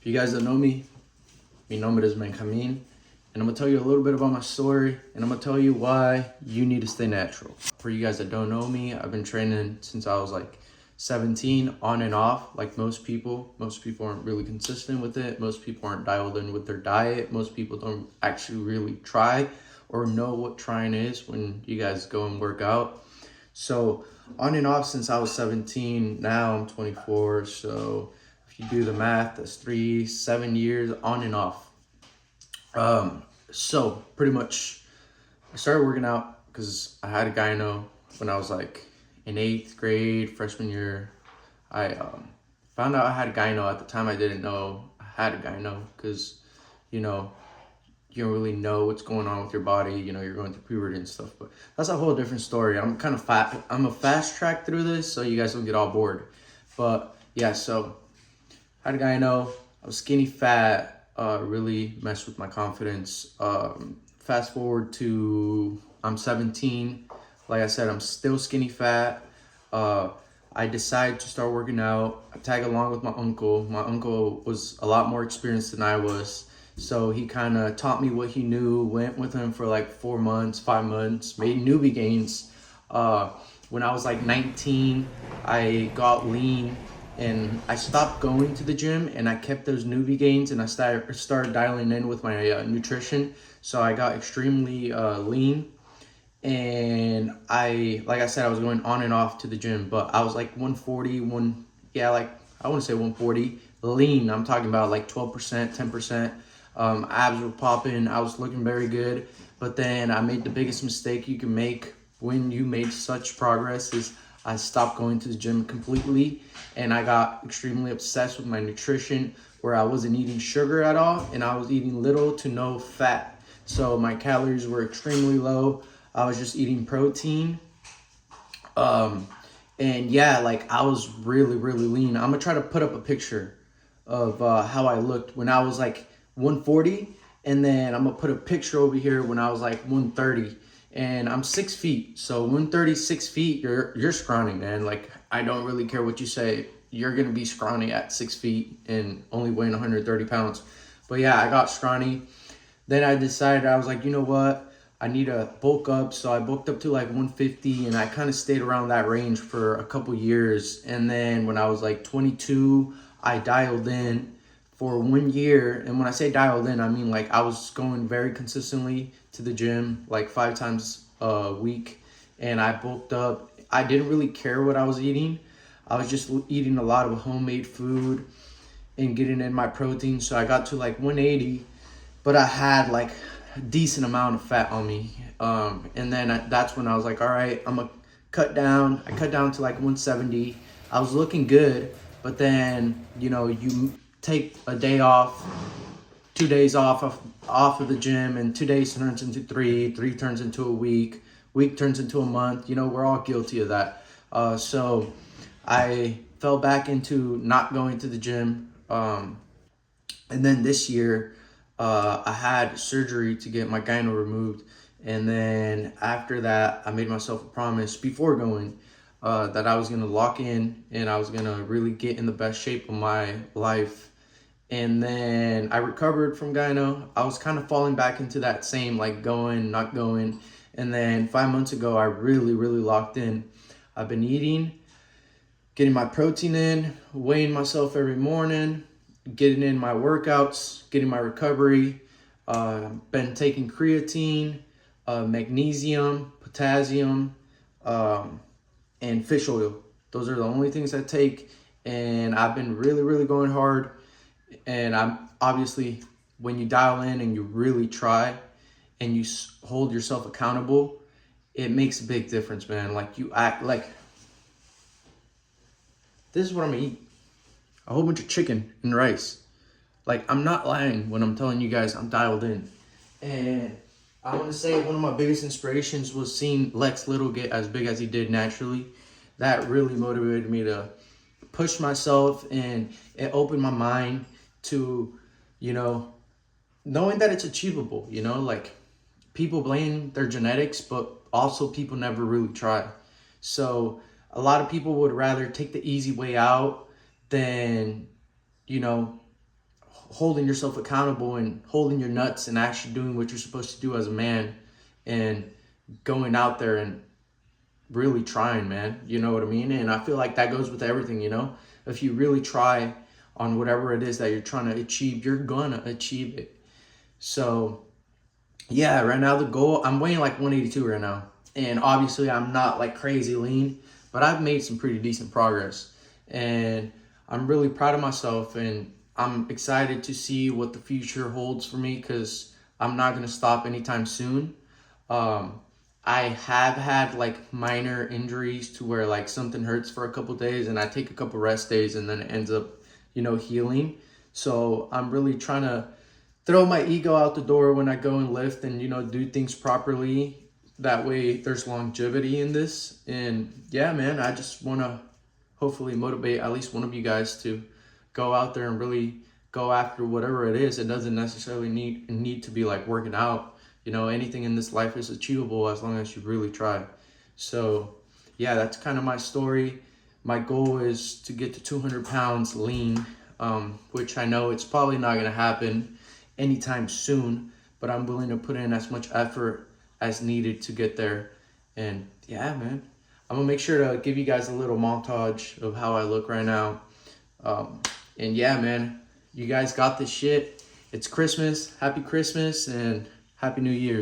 you guys that know me, mi nombre es Benjamin, and I'm gonna tell you a little bit about my story, and I'm gonna tell you why you need to stay natural. For you guys that don't know me, I've been training since I was like 17, on and off, like most people. Most people aren't really consistent with it. Most people aren't dialed in with their diet. Most people don't actually really try or know what trying is when you guys go and work out. So on and off since I was 17, now I'm 24. So if you do the math, that's 7 years on and off. So pretty much I started working out because I had a gyno when I was like in 8th grade, freshman year. I found out I had a gyno. At the time I didn't know I had a gyno because, you know, you don't really know what's going on with your body. You know, you're going through puberty and stuff, but that's a whole different story. I'm a fast track through this so you guys don't get all bored. But yeah, so I had a gyno. I was skinny fat, really messed with my confidence. Fast forward to I'm 17. Like I said, I'm still skinny fat. I decided to start working out. I tag along with my uncle. My uncle was a lot more experienced than I was. So he kind of taught me what he knew, went with him for like 4 months, 5 months, made newbie gains. When I was like 19, I got lean and I stopped going to the gym, and I kept those newbie gains, and I started dialing in with my nutrition. So I got extremely lean. And like I said, I was going on and off to the gym, but I was like 140, I want to say 140 lean. I'm talking about like 12%, 10%. Abs were popping. I was looking very good. But then I made the biggest mistake you can make when you made such progress is I stopped going to the gym completely, and I got extremely obsessed with my nutrition, where I wasn't eating sugar at all, and I was eating little to no fat. So my calories were extremely low. I was just eating protein. And yeah, like I was really, really lean. I'm gonna try to put up a picture of how I looked when I was like 140. And then I'm gonna put a picture over here when I was like 130. And I'm 6 feet. So 130, 6 feet, you're scrawny, man. Like, I don't really care what you say. You're gonna be scrawny at 6 feet and only weighing 130 pounds. But yeah, I got scrawny. Then I decided, I was like, you know what? I need to bulk up. So I bulked up to like 150, and I kind of stayed around that range for a couple years. And then when I was like 22, I dialed in for 1 year. And when I say dialed in, I mean like I was going very consistently to the gym, like 5 times a week. And I bulked up. I didn't really care what I was eating. I was just eating a lot of homemade food and getting in my protein. So I got to like 180, but I had like decent amount of fat on me, and then that's when I was like, all right, I'm gonna cut down. I cut down to like 170. I was looking good, but then, you know, you take a day off, 2 days off of the gym, and 2 days turns into three turns into a week turns into a month. You know, we're all guilty of that. So I fell back into not going to the gym, and then this year I had surgery to get my gyno removed. And then after that, I made myself a promise before going that I was going to lock in, and I was going to really get in the best shape of my life. And then I recovered from gyno. I was kind of falling back into that same like going, not going. And then 5 months ago, I really, really locked in. I've been eating, getting my protein in, weighing myself every morning, getting in my workouts, getting my recovery. Been taking creatine, magnesium, potassium, and fish oil. Those are the only things I take, and I've been really, really going hard. And I'm obviously, when you dial in and you really try and you hold yourself accountable, it makes a big difference, man. Like, you act like, this is what I'm gonna eat. A whole bunch of chicken and rice. Like, I'm not lying when I'm telling you guys I'm dialed in. And I want to say one of my biggest inspirations was seeing Lex Little get as big as he did naturally. That really motivated me to push myself, and it opened my mind to, you know, knowing that it's achievable. You know, like, people blame their genetics, but also people never really try. So a lot of people would rather take the easy way out than, you know, holding yourself accountable and holding your nuts and actually doing what you're supposed to do as a man and going out there and really trying, man. You know what I mean? And I feel like that goes with everything, you know? If you really try on whatever it is that you're trying to achieve, you're gonna achieve it. So yeah, right now the goal, I'm weighing like 182 right now. And obviously I'm not like crazy lean, but I've made some pretty decent progress. And I'm really proud of myself, and I'm excited to see what the future holds for me, because I'm not gonna stop anytime soon. Um, I have had like minor injuries to where like something hurts for a couple days and I take a couple rest days and then it ends up, healing. So I'm really trying to throw my ego out the door when I go and lift and, do things properly. That way there's longevity in this. And yeah, man, I just want to hopefully motivate at least one of you guys to go out there and really go after whatever it is. It doesn't necessarily need to be like working out. Anything in this life is achievable as long as you really try. So yeah, that's kind of my story. My goal is to get to 200 pounds lean, which I know it's probably not going to happen anytime soon, but I'm willing to put in as much effort as needed to get there. And yeah, man, I'm gonna make sure to give you guys a little montage of how I look right now. And yeah, man, you guys got this shit. It's Christmas. Happy Christmas and Happy New Year.